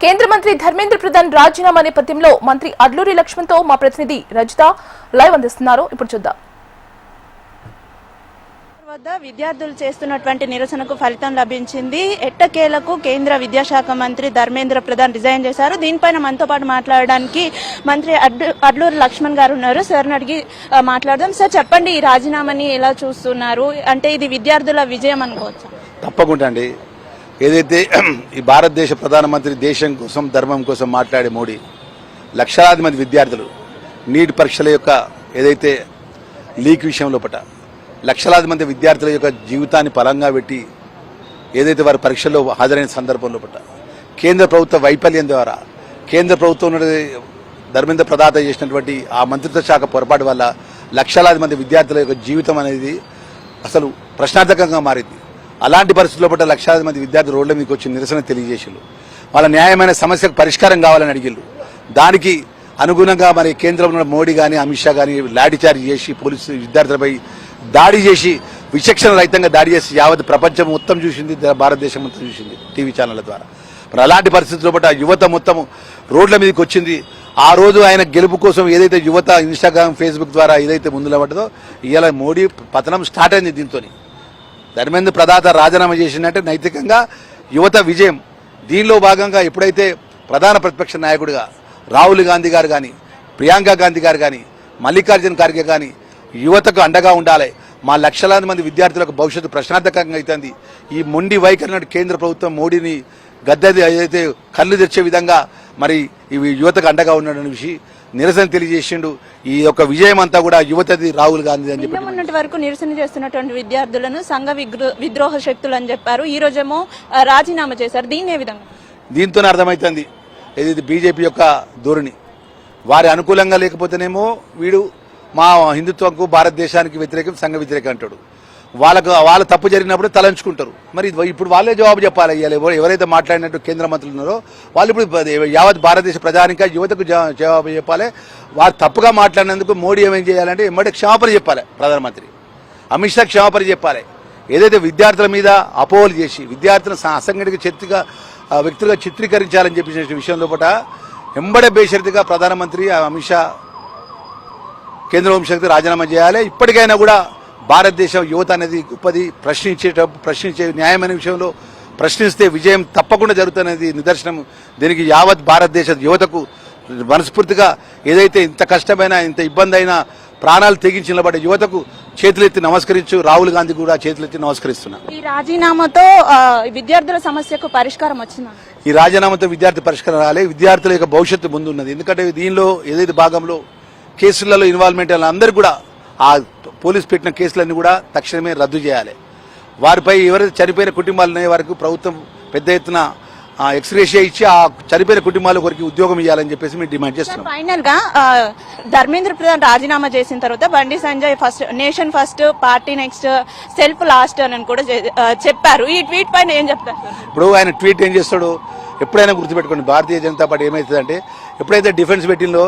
కేంద్ర మంత్రి ధర్మేంద్ర ప్రధాన్ రాజీనామా నేపథ్యంలో మంత్రి అడ్లూరి లక్ష్మణ్తో మా ప్రతినిధి రజిత లైవ్ అందిస్తున్నారు. ఇప్పుడు చూద్దాం. విద్యార్థులు చేస్తున్నటువంటి నిరసనకు ఫలితం లభించింది. ఎట్టకేలకు కేంద్ర విద్యాశాఖ మంత్రి ధర్మేంద్ర ప్రధాన్ రిజైన్ చేశారు. దీనిపైన మనతో పాటు మాట్లాడడానికి మంత్రి అడ్లూరి లక్ష్మణ్ గారు ఉన్నారు. సార్ని అడిగి మాట్లాడదాం. సార్, చెప్పండి, ఈ రాజీనామాని ఎలా చూస్తున్నారు? అంటే ఇది విద్యార్థుల విజయం అనుకోవచ్చు? తప్పకుండా అండి. ఏదైతే ఈ భారతదేశ ప్రధానమంత్రి దేశం కోసం ధర్మం కోసం మాట్లాడే మోడీ లక్షలాది మంది విద్యార్థులు నీట్ పరీక్షల యొక్క ఏదైతే లీక్ విషయంలో లక్షలాది మంది విద్యార్థుల యొక్క జీవితాన్ని పరంగా పెట్టి ఏదైతే వారి పరీక్షల్లో హాజరైన సందర్భంలో కేంద్ర ప్రభుత్వ వైఫల్యం ద్వారా కేంద్ర ప్రభుత్వం ధర్మేంద్ర ప్రధాన్ చేసినటువంటి ఆ మంత్రిత్వ శాఖ పొరపాటు వల్ల లక్షలాది మంది విద్యార్థుల యొక్క జీవితం అనేది అసలు ప్రశ్నార్థకంగా మారింది. అలాంటి పరిస్థితుల్లో లక్షలాది మంది విద్యార్థులు రోడ్ల మీదకి వచ్చి నిరసన తెలియజేసారు. వాళ్ళ న్యాయమైన సమస్యకు పరిష్కారం కావాలని అడిగిళ్ళు. దానికి అనుగుణంగా మరి కేంద్రంలో మోడీ కానీ అమిత్ షా కానీ లాఠీచార్జ్ చేసి పోలీసు విద్యార్థులపై దాడి చేసి విచక్షణ రహితంగా దాడి చేసి యావత్ ప్రపంచం మొత్తం చూసింది, భారతదేశం మొత్తం చూసింది టీవీ ఛానళ్ల ద్వారా. మరి అలాంటి పరిస్థితుల్లో యువత మొత్తం రోడ్ల మీదకి వచ్చింది. ఆ రోజు ఆయన గెలుపు కోసం ఏదైతే యువత ఇన్స్టాగ్రామ్ ఫేస్బుక్ ద్వారా ఏదైతే ముందు నిలబడ్డదో ఇవాళ మోడీ పతనం స్టార్ట్ అయింది. దీంతో ధర్మేంద్ర ప్రధాన్ రాజీనామా చేసిందంటే నైతికంగా యువత విజయం. దీనిలో భాగంగా ఎప్పుడైతే ప్రధాన ప్రతిపక్ష నాయకుడిగా రాహుల్ గాంధీ గారు కానీ ప్రియాంక గాంధీ గారు కానీ మల్లికార్జున ఖార్గే కానీ యువతకు అండగా ఉండాలి, మా లక్షలాది మంది విద్యార్థులకు భవిష్యత్తు ప్రశ్నార్థకంగా అవుతుంది. ఈ మొండి వైఖరి కేంద్ర ప్రభుత్వం మోడీని గద్దెది ఏదైతే కళ్ళు తెచ్చే విధంగా మరి ఇవి యువతకు అండగా ఉన్నాడని విషయం నిరసన తెలియజేసిండు. ఈ యొక్క విజయం అంతా కూడా యువతది, రాహుల్ గాంధీ అని చెప్పి మొన్నటి వరకు నిరసన చేస్తున్నటువంటి విద్యార్థులను సంఘ విద్రోహ శక్తులు అని చెప్పారు. ఈ రోజేమో రాజీనామా చేశారు. దీన్ని ఏ విధంగా? దీంతోనే అర్థమవుతుంది ఏదైతే బీజేపీ యొక్క ధోరణి. వారి అనుకూలంగా లేకపోతేనేమో వీడు మా హిందుత్వంకు భారతదేశానికి వ్యతిరేకం, సంఘ వ్యతిరేకం అంటాడు. వాళ్ళ తప్పు జరిగినప్పుడు తలంచుకుంటారు. మరి ఇప్పుడు వాళ్ళే జవాబు చెప్పాలి. ఎవరైతే మాట్లాడినట్టు కేంద్ర మంత్రులు ఉన్నారో వాళ్ళు ఇప్పుడు యావత్ భారతదేశ ప్రజానిక యువతకు జవాబు చెప్పాలి. వారు తప్పుగా మాట్లాడినందుకు మోడీ ఏమేం చేయాలంటే ఎమ్మటే క్షమాపణ చెప్పాలి. ప్రధానమంత్రి అమిత్ షా క్షమాపణ చెప్పాలి. ఏదైతే విద్యార్థుల మీద అపోహలు చేసి విద్యార్థులను అసంఘటిత వ్యక్తులుగా చిత్రీకరించాలని చెప్పిన విషయంలో ఎంబడే బేషరతుగా ప్రధానమంత్రి అమిత్ షా కేంద్ర హోంశాఖ రాజీనామా చేయాలి. ఇప్పటికైనా కూడా భారతదేశం యువత అనేది గొప్పది. ప్రశ్నించే న్యాయమైన విషయంలో ప్రశ్నిస్తే విజయం తప్పకుండా జరుగుతున్నది నిదర్శనం. దీనికి యావత్ భారతదేశ యువతకు మనస్ఫూర్తిగా ఏదైతే ఇంత కష్టమైన ఇంత ఇబ్బంది అయినా ప్రాణాలు తెగించి నిలబడే యువతకు చేతులెత్తి నమస్కరించు. రాహుల్ గాంధీ కూడా చేతులెత్తి నమస్కరిస్తున్నా. ఈ రాజీనామాతో విద్యార్థుల సమస్యకు పరిష్కారం వచ్చిందా? ఈ రాజీనామాతో విద్యార్థి పరిష్కారం రాలే. విద్యార్థుల యొక్క భవిష్యత్తు ముందున్నది. ఎందుకంటే దీనిలో ఏదైతే భాగంలో కేసులలో ఇన్వాల్వ్మెంట్ అందరూ కూడా ఆ పోలీసు పెట్టిన కేసులన్నీ కూడా తక్షణమే రద్దు చేయాలి. వారిపై ఎవరైతే చనిపోయిన కుటుంబాలు ఉన్నాయో వారికి ప్రభుత్వం పెద్ద ఎత్తున ఎక్స్గ్రేషియా ఇచ్చి ఆ చనిపోయిన కుటుంబాల కొరికి ఉద్యోగం ఇవ్వాలని చెప్పేసి మేము డిమాండ్ చేస్తున్నాం. ఫైనల్ గా ధర్మేంద్ర ప్రధాన్ రాజీనామా చేసిన తర్వాత Bandi Sanjay first, nation first, party next, self last అని కూడా చెప్పారు. ఈ ట్వీట్ పైన ఏం చెప్తారు? ఇప్పుడు ఆయన ట్వీట్ ఏం చేస్తాడు ఎప్పుడైనా గుర్తుపెట్టుకోండి. భారతీయ జనతా పార్టీ ఏమవుతుందంటే ఎప్పుడైతే డిఫెన్స్ పెట్టిందో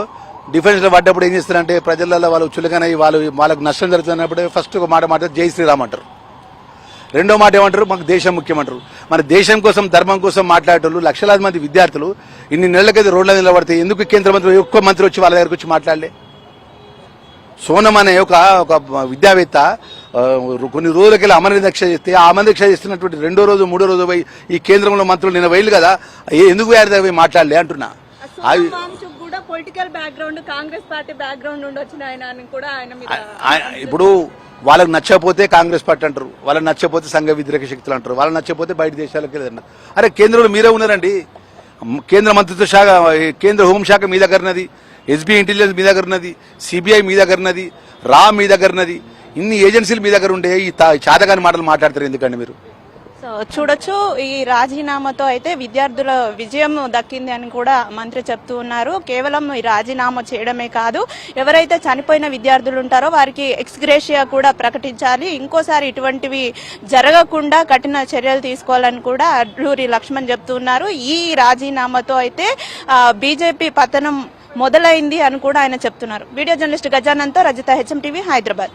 డిఫెన్స్ లో పడ్డప్పుడు ఏం చేస్తారంటే ప్రజలలో వాళ్ళు చులకనై వాళ్ళకు నష్టం జరుగుతున్నప్పుడు ఫస్ట్ ఒక మాట జై శ్రీరామ్ అంటారు. రెండో మాట ఏమంటారు, మాకు దేశం ముఖ్యమంటారు. మన దేశం కోసం ధర్మం కోసం మాట్లాడేటోళ్ళు లక్షలాది మంది విద్యార్థులు ఇన్ని నెలలకైతే రోడ్ల నిలబడితే ఎందుకు కేంద్ర మంత్రి ఒక్క మంత్రి వచ్చి వాళ్ళ దగ్గరకు వచ్చి మాట్లాడలే? సోనం అనే ఒక విద్యావేత్త కొన్ని రోజులకెళ్ళి అమరదీక్ష చేస్తే ఆ అమరదీక్ష చేస్తున్నటువంటి రెండో రోజు మూడో రోజు పోయి ఈ కేంద్రంలో మంత్రులు నిన్న వైలు కదా ఎందుకు వేరే దగ్గర మాట్లాడలే అంటున్నా. Political background, Congress party background నుండి వచ్చిన ఆయన కూడా ఇప్పుడు వాళ్ళకి నచ్చకపోతే కాంగ్రెస్ పార్టీ అంటారు, వాళ్ళకి నచ్చకపోతే సంఘ వ్యతిరేక శక్తులు అంటారు, వాళ్ళకి నచ్చకపోతే బయట దేశాలకు వెళ్ళారు. అరే కేంద్రంలో మీరే ఉన్నారండి. కేంద్ర మంత్రిత్వ శాఖ, కేంద్ర హోంశాఖ మీ దగ్గర ఉన్నది, ఎస్బీ ఇంటెలిజెన్స్ మీ దగ్గర ఉన్నది, సిబిఐ మీ దగ్గర ఉన్నది, రా మీ దగ్గర ఉన్నది. ఇన్ని ఏజెన్సీలు మీ దగ్గర ఉండే ఈ చాతకాని మాటలు మాట్లాడతారు ఎందుకండి మీరు? సో చూడొచ్చు, ఈ రాజీనామాతో అయితే విద్యార్థుల విజయం దక్కింది అని కూడా మంత్రి చెప్తూ ఉన్నారు. కేవలం ఈ రాజీనామా చేయడమే కాదు, ఎవరైతే చనిపోయిన విద్యార్థులు ఉంటారో వారికి ఎక్స్గ్రేషియా కూడా ప్రకటించాలి. ఇంకోసారి ఇటువంటివి జరగకుండా కఠిన చర్యలు తీసుకోవాలని కూడా అడ్లూరి లక్ష్మణ్ చెప్తూ ఉన్నారు. ఈ రాజీనామాతో అయితే బీజేపీ పతనం మొదలైంది అని కూడా ఆయన చెప్తున్నారు. వీడియో జర్నలిస్ట్ గజానంతో రజిత, HM TV, హైదరాబాద్.